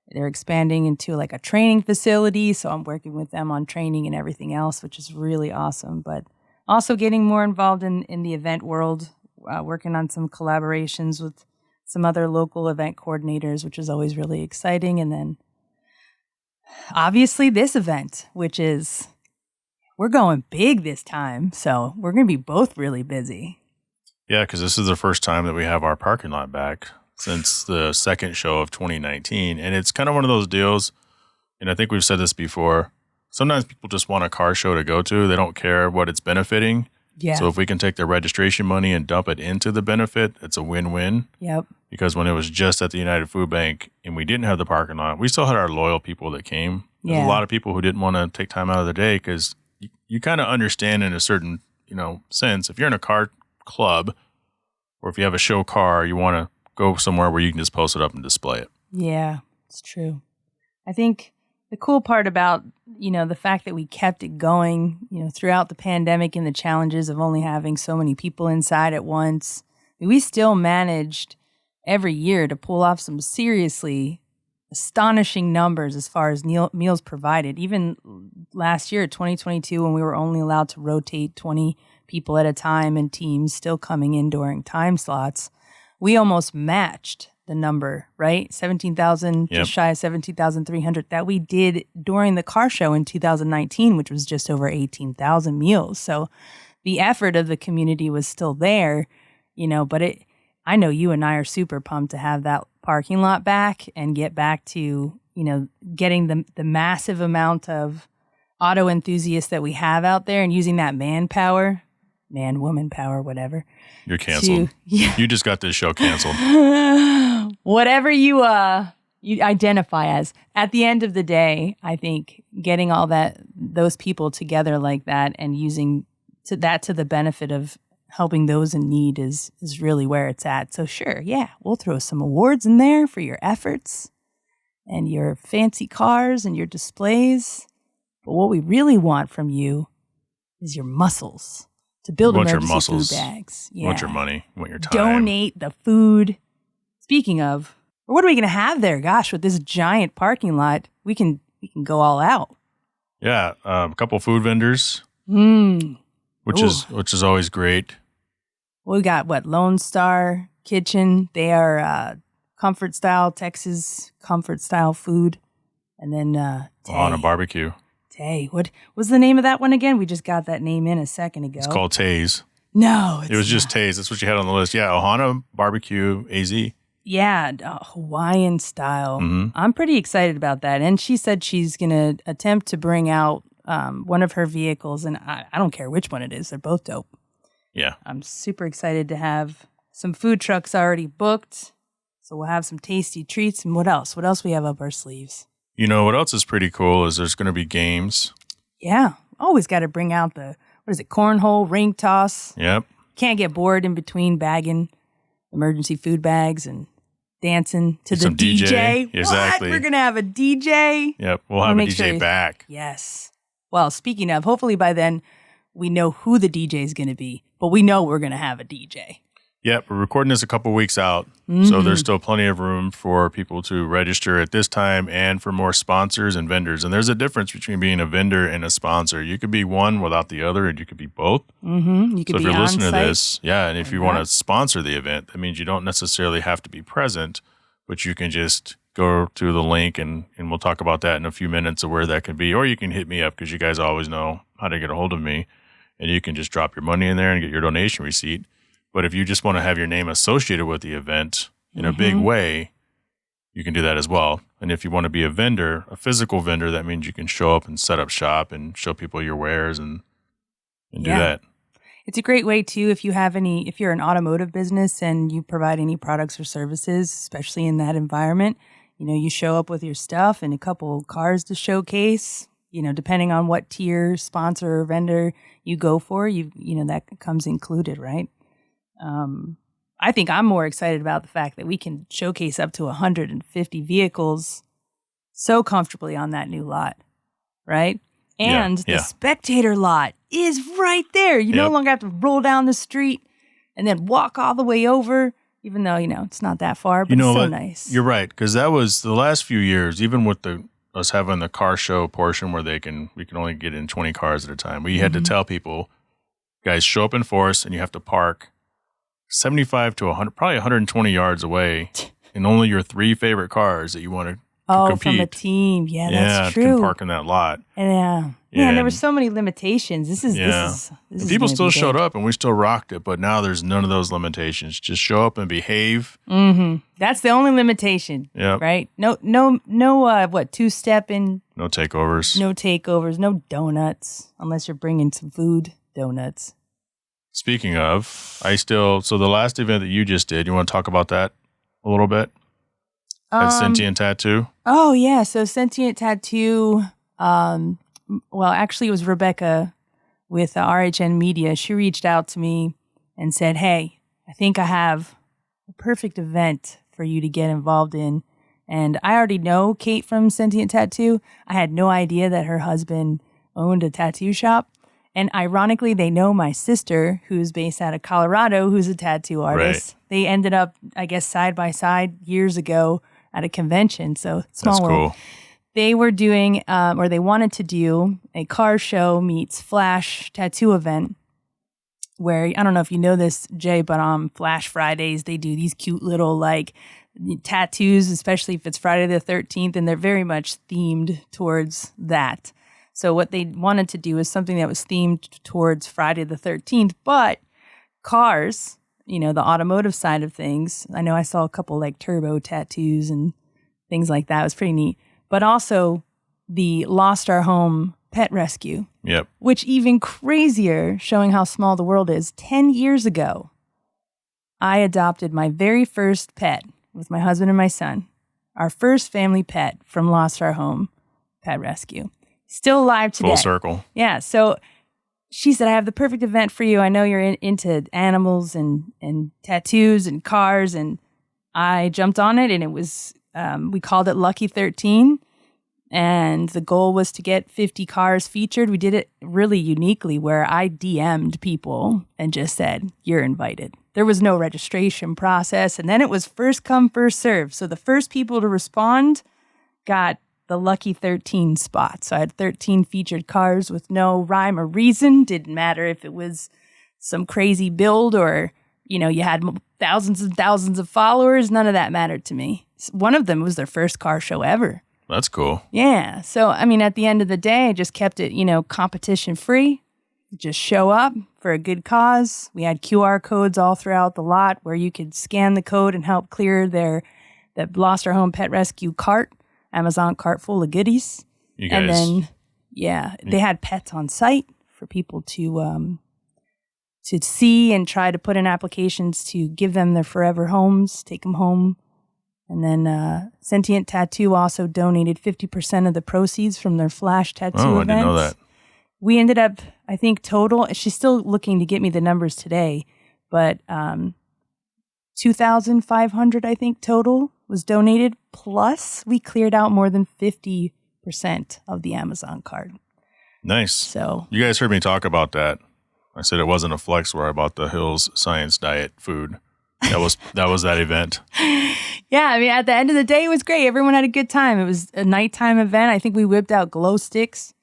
they're expanding into like a training facility. So I'm working with them on training and everything else, which is really awesome. But also getting more involved in the event world, working on some collaborations with some other local event coordinators, which is always really exciting. And then obviously this event, which is, we're going big this time. So we're going to be both really busy. Yeah, because this is the first time that we have our parking lot back since the second show of 2019. And it's kind of one of those deals, and I think we've said this before, sometimes people just want a car show to go to. They don't care what it's benefiting. Yeah. So if we can take their registration money and dump it into the benefit, it's a win-win. Yep. Because when it was just at the United Food Bank and we didn't have the parking lot, we still had our loyal people that came. There's a lot of people who didn't want to take time out of their day because you kind of understand in a certain, sense, if you're in a car club or if you have a show car, you want to go somewhere where you can just post it up and display it. Yeah, it's true. I think the cool part about, the fact that we kept it going, throughout the pandemic and the challenges of only having so many people inside at once, we still managed every year to pull off some seriously astonishing numbers as far as meals provided. Even last year, 2022, when we were only allowed to rotate 20 people at a time and teams still coming in during time slots, we almost matched the number, right? 17,000, just shy of 17,300 that we did during the car show in 2019, which was just over 18,000 meals. So the effort of the community was still there, but I know you and I are super pumped to have that parking lot back and get back to, getting the massive amount of auto enthusiasts that we have out there and using that manpower, man, woman power, whatever. You're canceled. You just got this show canceled. Whatever you identify as. At the end of the day, I think getting all those people together like that and using that to the benefit of helping those in need is really where it's at. So sure, yeah, we'll throw some awards in there for your efforts and your fancy cars and your displays. But what we really want from you is your muscles to build emergency food bags. Yeah. You want your money, you want your time. Donate the food. Speaking of, what are we going to have there? Gosh, with this giant parking lot, we can go all out. Yeah, a couple food vendors. Which is always great. We got Lone Star Kitchen. They are comfort style, Texas comfort style food. And then on a barbecue. Tay. What was the name of that one again? We just got that name in a second ago. It's called Tay's. No, it was just Tay's. That's what you had on the list. Yeah, Ohana Barbecue AZ. Yeah, Hawaiian style. Mm-hmm. I'm pretty excited about that. And she said she's going to attempt to bring out one of her vehicles, and I don't care which one it is. They're both dope. Yeah. I'm super excited to have some food trucks already booked. So we'll have some tasty treats. And what else? What else we have up our sleeves? What else is pretty cool is there's going to be games. Yeah. Always got to bring out cornhole, ring toss. Yep. Can't get bored in between bagging emergency food bags and dancing to the DJ. Exactly. What? We're going to have a DJ? Yep. We'll have a DJ back. Yes. Well, speaking of, hopefully by then we know who the DJ is going to be, but we know we're going to have a DJ. Yep. We're recording this a couple weeks out, so there's still plenty of room for people to register at this time and for more sponsors and vendors. And there's a difference between being a vendor and a sponsor. You could be one without the other, and you could be both. Mm-hmm. You could so if be you're listening on-site. to this, and if you want to sponsor the event, that means you don't necessarily have to be present, but you can just go to the link, and we'll talk about that in a few minutes of where that can be. Or you can hit me up because you guys always know how to get a hold of me, and you can just drop your money in there and get your donation receipt. But if you just want to have your name associated with the event in a big way, you can do that as well. And if you want to be a vendor, a physical vendor, that means you can show up and set up shop and show people your wares and do that. It's a great way too if you're an automotive business and you provide any products or services, especially in that environment. You show up with your stuff and a couple cars to showcase. Depending on what tier, sponsor, or vendor you go for, that comes included, right? I think I'm more excited about the fact that we can showcase up to 150 vehicles so comfortably on that new lot, right? And the spectator lot is right there. You no longer have to roll down the street and then walk all the way over, even though, it's not that far, but it's so nice. You're right, because that was the last few years, even with us having the car show portion where we can only get in 20 cars at a time. We had to tell people, guys, show up in force and you have to park 75 to 100, probably 120 yards away in only your 3 favorite cars that you want to compete. From a team. Yeah, that's true. Can park in that lot. Yeah. Yeah, and there were so many limitations. This is people still showed up and we still rocked it, but now there's none of those limitations. Just show up and behave. Mm-hmm. That's the only limitation. Yeah. Right? No, two-stepping. No takeovers. No takeovers. No donuts, unless you're bringing some food. Donuts. Speaking of, so the last event that you just did, you want to talk about that a little bit? At Sentient Tattoo? Oh, yeah. So Sentient Tattoo, actually it was Rebecca with RHN Media. She reached out to me and said, hey, I think I have a perfect event for you to get involved in. And I already know Kate from Sentient Tattoo. I had no idea that her husband owned a tattoo shop. And ironically, they know my sister, who's based out of Colorado, who's a tattoo artist. Right. They ended up, I guess, side by side years ago at a convention. So small world. Cool. They were doing, or they wanted to do, a car show meets Flash tattoo event where, I don't know if you know this, Jay, but on Flash Fridays, they do these cute little tattoos, especially if it's Friday the 13th, and they're very much themed towards that. So what they wanted to do is something that was themed towards Friday the 13th, but cars, the automotive side of things. I know I saw a couple turbo tattoos and things like that. It was pretty neat. But also the Lost Our Home pet rescue. Yep. Which even crazier, showing how small the world is. 10 years ago, I adopted my very first pet with my husband and my son. Our first family pet from Lost Our Home pet rescue. Still alive today. Full circle. Yeah. So she said, I have the perfect event for you. I know you're into animals and tattoos and cars. And I jumped on it, and it was, we called it Lucky 13. And the goal was to get 50 cars featured. We did it really uniquely where I DM'd people and just said, you're invited. There was no registration process. And then it was first come, first serve. So the first people to respond got the lucky 13 spot. So I had 13 featured cars with no rhyme or reason. Didn't matter if it was some crazy build or, you had thousands and thousands of followers. None of that mattered to me. One of them was their first car show ever. That's cool. Yeah. So, at the end of the day, I just kept it, competition free. Just show up for a good cause. We had QR codes all throughout the lot where you could scan the code and help clear the Lost Our Home Pet Rescue cart. Amazon cart full of goodies. You guys. And then, they had pets on site for people to see and try to put in applications to give them their forever homes, take them home. And then Sentient Tattoo also donated 50% of the proceeds from their Flash tattoo events. I didn't know that. We ended up, I think, total, she's still looking to get me the numbers today, but 2,500, I think, total was donated. Plus, we cleared out more than 50% of the Amazon cart. Nice. So you guys heard me talk about that. I said it wasn't a flex where I bought the Hills Science Diet food. That was that event. Yeah, at the end of the day, it was great. Everyone had a good time. It was a nighttime event. I think we whipped out glow sticks,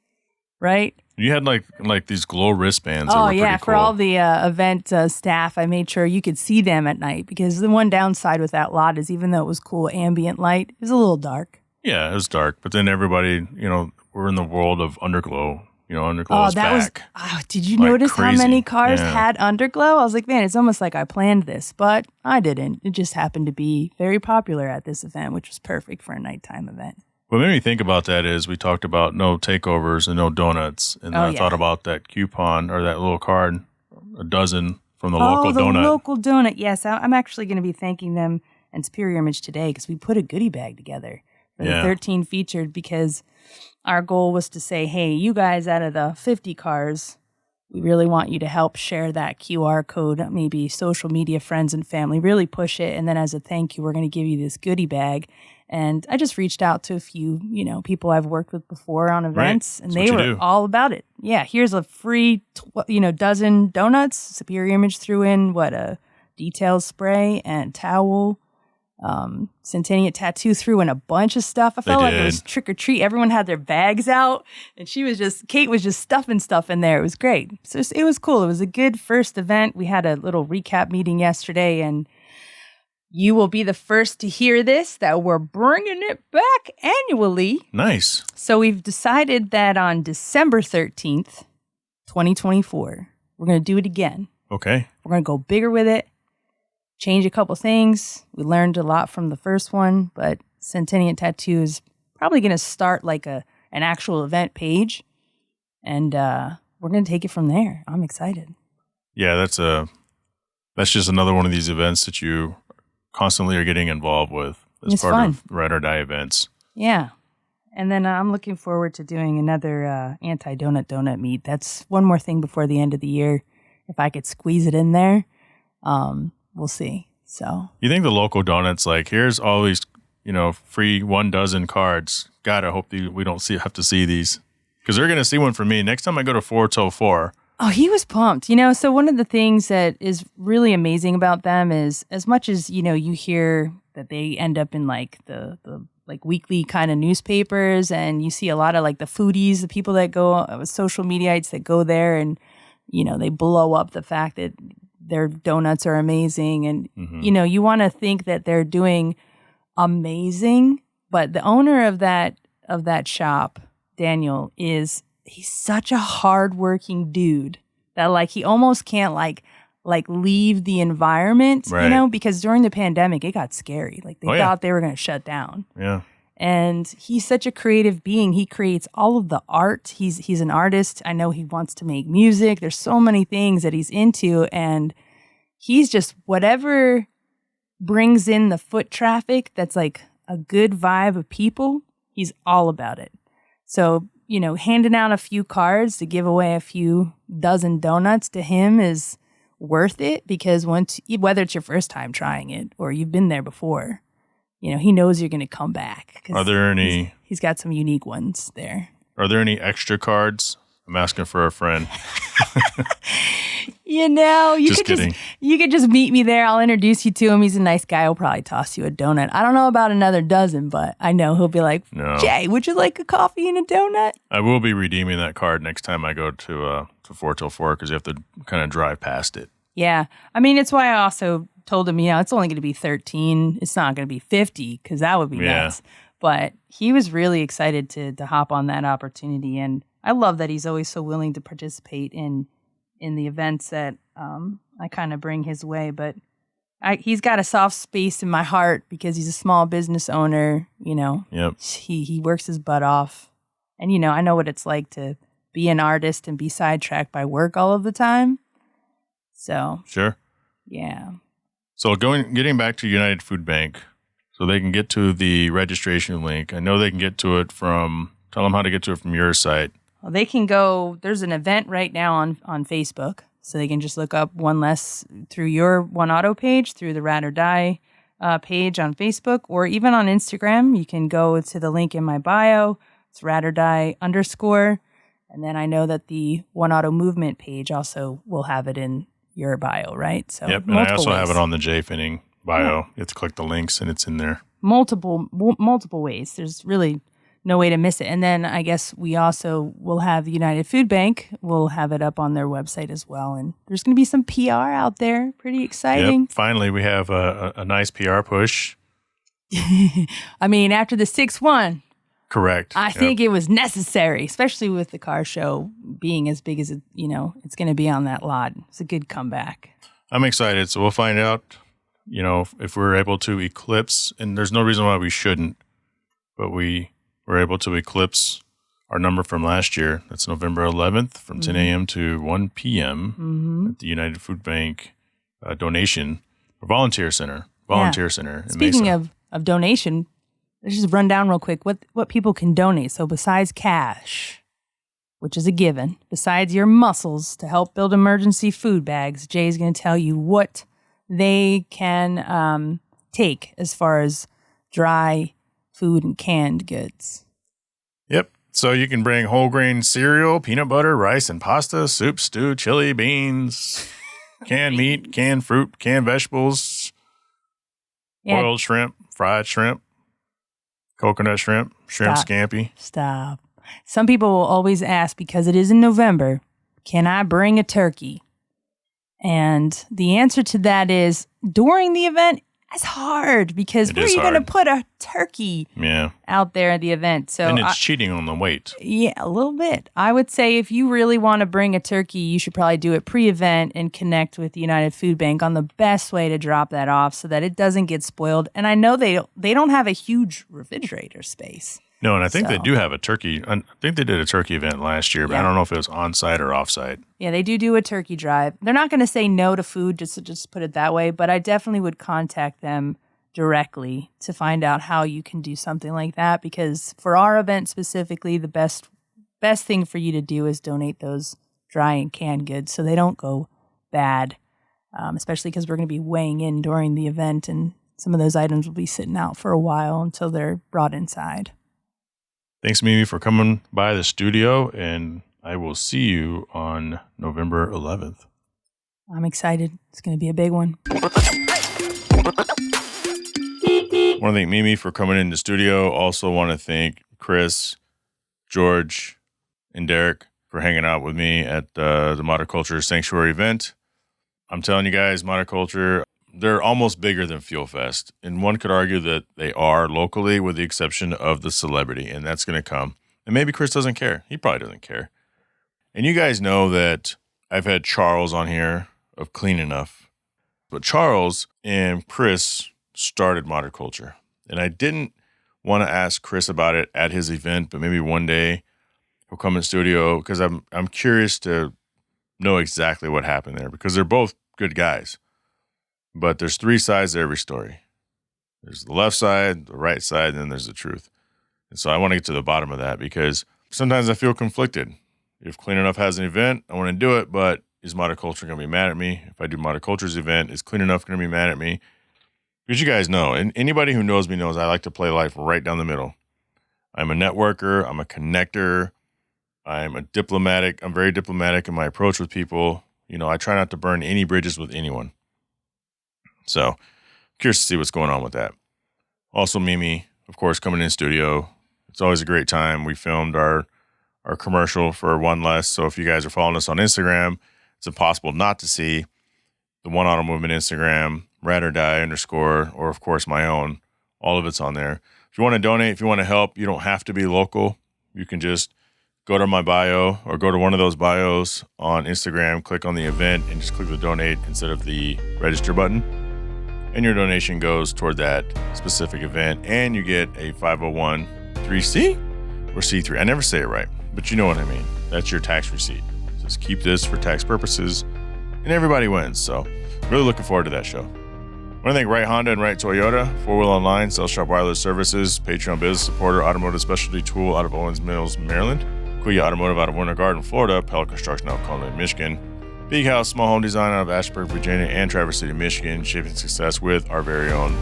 right? You had like these glow wristbands. Oh, that were yeah. pretty cool. For all the event staff, I made sure you could see them at night because the one downside with that lot is even though it was cool ambient light, it was a little dark. Yeah, it was dark. But then everybody, we're in the world of underglow. Underglow is back. Did you notice crazy. How many cars had underglow? I was like, man, it's almost like I planned this, but I didn't. It just happened to be very popular at this event, which was perfect for a nighttime event. What made me think about that is we talked about no takeovers and no donuts. And I thought about that coupon or that little card a dozen from the Oh, local the donut. local donut. Yes, I'm actually going to be thanking them and Superior Image today because we put a goodie bag together for Yeah. the 13 featured because our goal was to say, hey, you guys out of the 50 cars, we really want you to help share that QR code, maybe social media friends and family, really push it. And then as a thank you, we're going to give you this goodie bag. And I just reached out to a few, people I've worked with before on events, and That's they what you were do. all about it. Yeah, here's a free, dozen donuts. Superior Image threw in a details spray and towel. Centennial Tattoo threw in a bunch of stuff. I felt like it was did. trick or treat. Everyone had their bags out, and Kate was just stuffing stuff in there. It was great. So it was cool. It was a good first event. We had a little recap meeting yesterday, and you will be the first to hear this, that we're bringing it back annually. Nice. So we've decided that on December 13th, 2024, we're going to do it again. Okay. We're going to go bigger with it, change a couple things. We learned a lot from the first one, but Centennial Tattoo is probably going to start like an actual event page, and we're going to take it from there. I'm excited. Yeah, that's just another one of these events that you constantly are getting involved with as It's part fun. of Ride or Die events. Yeah. And then I'm looking forward to doing another anti-donut meet. That's one more thing before the end of the year. If I could squeeze it in there, we'll see. So You think the local donuts, like, here's all these, free 1 dozen cards. God, I hope we don't have to see these. Because they're going to see one for me. Next time I go to 404. Oh, he was pumped. So one of the things that is really amazing about them is, as much as, you hear that they end up in like the like weekly kind of newspapers, and you see a lot of like the foodies, the people that go, social mediaites that go there, and, they blow up the fact that their donuts are amazing. And, you want to think that they're doing amazing, but the owner of that shop, Daniel, he's such a hardworking dude that like he almost can't like leave the environment, Right. because during the pandemic it got scary. Like they thought they were going to shut down. Yeah. And he's such a creative being. He creates all of the art. He's an artist. I know he wants to make music. There's so many things that he's into, and he's just whatever brings in the foot traffic that's like a good vibe of people, he's all about it. So handing out a few cards to give away a few dozen donuts to him is worth it, because whether it's your first time trying it or you've been there before, he knows you're going to come back. 'Cause Are there any He's got some unique ones there. extra cards? I'm asking for a friend. You Just kidding. You could just meet me there. I'll introduce you to him. He's a nice guy. He'll probably toss you a donut. I don't know about another dozen, but I know he'll be like, No. Jay, would you like a coffee and a donut? I will be redeeming that card next time I go to 4 till 4, because you have to kind of drive past it. Yeah. I mean, it's why I also told him, it's only going to be 13. It's not going to be 50, because that would be nuts. But he was really excited to hop on that opportunity. And I love that he's always so willing to participate in the events that I kind of bring his way. But he's got a soft space in my heart because he's a small business owner. Yep. He works his butt off. And, I know what it's like to be an artist and be sidetracked by work all of the time. So, Sure. yeah. So getting back to United Food Bank, so they can get to the registration link. I know they can get to it tell them how to get to it from your site. Well, they can go, there's an event right now on Facebook, so they can just look up One Less through your One Auto page, through the Ride or Die page on Facebook, or even on Instagram. You can go to the link in my bio. It's Ride or Die _. And then I know that the One Auto Movement page also will have it in your bio, right? So Yep, and I also have ways. it on the Jay Finning bio. You have to click the links, and it's in there. Multiple ways. There's really no way to miss it. And then I guess we also will have the United Food Bank. We'll have it up on their website as well. And there's going to be some PR out there. Pretty exciting. Yep. Finally, we have a nice PR push. I mean, after the 6-1, Correct. I Yep. think it was necessary, especially with the car show being as big as it's going to be on that lot. It's a good comeback. I'm excited. So we'll find out, if we're able to eclipse, and there's no reason why we shouldn't, but we were able to eclipse our number from last year. That's November 11th from 10 a.m. to 1 p.m. at the United Food Bank donation or volunteer center. Center. In Speaking Mesa. of donation, let's just run down real quick what people can donate. So besides cash, which is a given, besides your muscles to help build emergency food bags, Jay's going to tell you what they can take as far as dry food and canned goods. Yep. So you can bring whole grain cereal, peanut butter, rice and pasta, soup, stew, chili, beans, canned meat, canned fruit, canned vegetables, boiled shrimp, fried shrimp, coconut shrimp, shrimp scampi. Stop. Some people will always ask, because it is in November, can I bring a turkey? And the answer to that is, during the event, it's hard, because where are you going to put a turkey out there at the event? So and it's cheating on the weight. Yeah, a little bit. I would say if you really want to bring a turkey, you should probably do it pre-event and connect with the United Food Bank on the best way to drop that off so that it doesn't get spoiled. And I know they don't have a huge refrigerator space. No, and I think they do have a turkey. I think they did a turkey event last year, but I don't know if it was on-site or off-site. Yeah, they do a turkey drive. They're not going to say no to food, just put it that way, but I definitely would contact them directly to find out how you can do something like that, because for our event specifically, the best thing for you to do is donate those dry and canned goods so they don't go bad, especially because we're going to be weighing in during the event, and some of those items will be sitting out for a while until they're brought inside. Thanks, Mimi, for coming by the studio, and I will see you on November 11th. I'm excited. It's going to be a big one. I want to thank Mimi for coming in the studio. Also want to thank Chris, George, and Derek for hanging out with me at the Monoculture Sanctuary event. I'm telling you guys, Monoculture, they're almost bigger than Fuel Fest. And one could argue that they are locally, with the exception of the celebrity. And that's going to come. And maybe Chris doesn't care. He probably doesn't care. And you guys know that I've had Charles on here of Clean Enough. But Charles and Chris started Monoculture. And I didn't want to ask Chris about it at his event, but maybe one day he'll come in studio, because I'm curious to know exactly what happened there, because they're both good guys. But there's three sides to every story. There's the left side, the right side, and then there's the truth. And so I want to get to the bottom of that, because sometimes I feel conflicted. If Clean Enough has an event, I want to do it, but is Monoculture going to be mad at me? If I do Monoculture's event, is Clean Enough going to be mad at me? Because you guys know, and anybody who knows me knows I like to play life right down the middle. I'm a networker. I'm a connector. I'm very diplomatic in my approach with people. You know, I try not to burn any bridges with anyone. So, curious to see what's going on with that. Also, Mimi, of course, coming in studio. It's always a great time. We filmed our commercial for One Less. So if you guys are following us on Instagram, it's impossible not to see the One Auto Movement Instagram, Ride or Die _, or of course my own. All of it's on there. If you want to donate, if you want to help, you don't have to be local. You can just go to my bio or go to one of those bios on Instagram, click on the event, and just click the donate instead of the register button. And your donation goes toward that specific event, and you get a 501(c)(3) or C3. I never say it right, but you know what I mean. That's your tax receipt. Just keep this for tax purposes, and everybody wins. So really looking forward to that show. I want to thank Wright Honda and Wright Toyota, 4-Wheel Online, Sales Shop Wireless Services, Patreon Business Supporter, Automotive Specialty Tool out of Owens Mills, Maryland, Kuya Automotive out of Winter Garden, Florida, Pella Construction out of Conway, Michigan, Big House Small Home Design out of Ashburn, Virginia, and Traverse City, Michigan, shaping success with our very own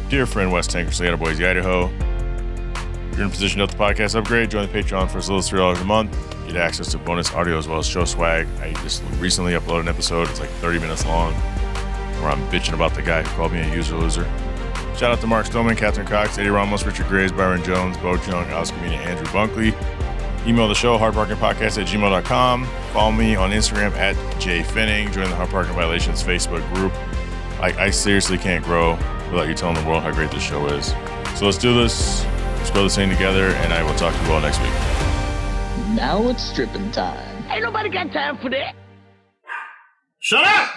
dear friend Wes Tankersley out of Boise, Idaho. If you're in a position to help the podcast upgrade, join the Patreon for as little as $3 a month. Get access to bonus audio as well as show swag. I just recently uploaded an episode. It's like 30 minutes long, where I'm bitching about the guy who called me a user loser. Shout out to Mark Stoneman, Catherine Cox, Eddie Ramos, Richard Graves, Byron Jones, Bo Chung, Oscar Mina, Andrew Bunkley. Email the show, hardparkingpodcast@gmail.com. Follow me on Instagram @jfinning. Join the Hard Parking Violations Facebook group. I seriously can't grow without you telling the world how great this show is. So let's do this. Let's grow this thing together, and I will talk to you all next week. Now it's stripping time. Ain't nobody got time for that. Shut up!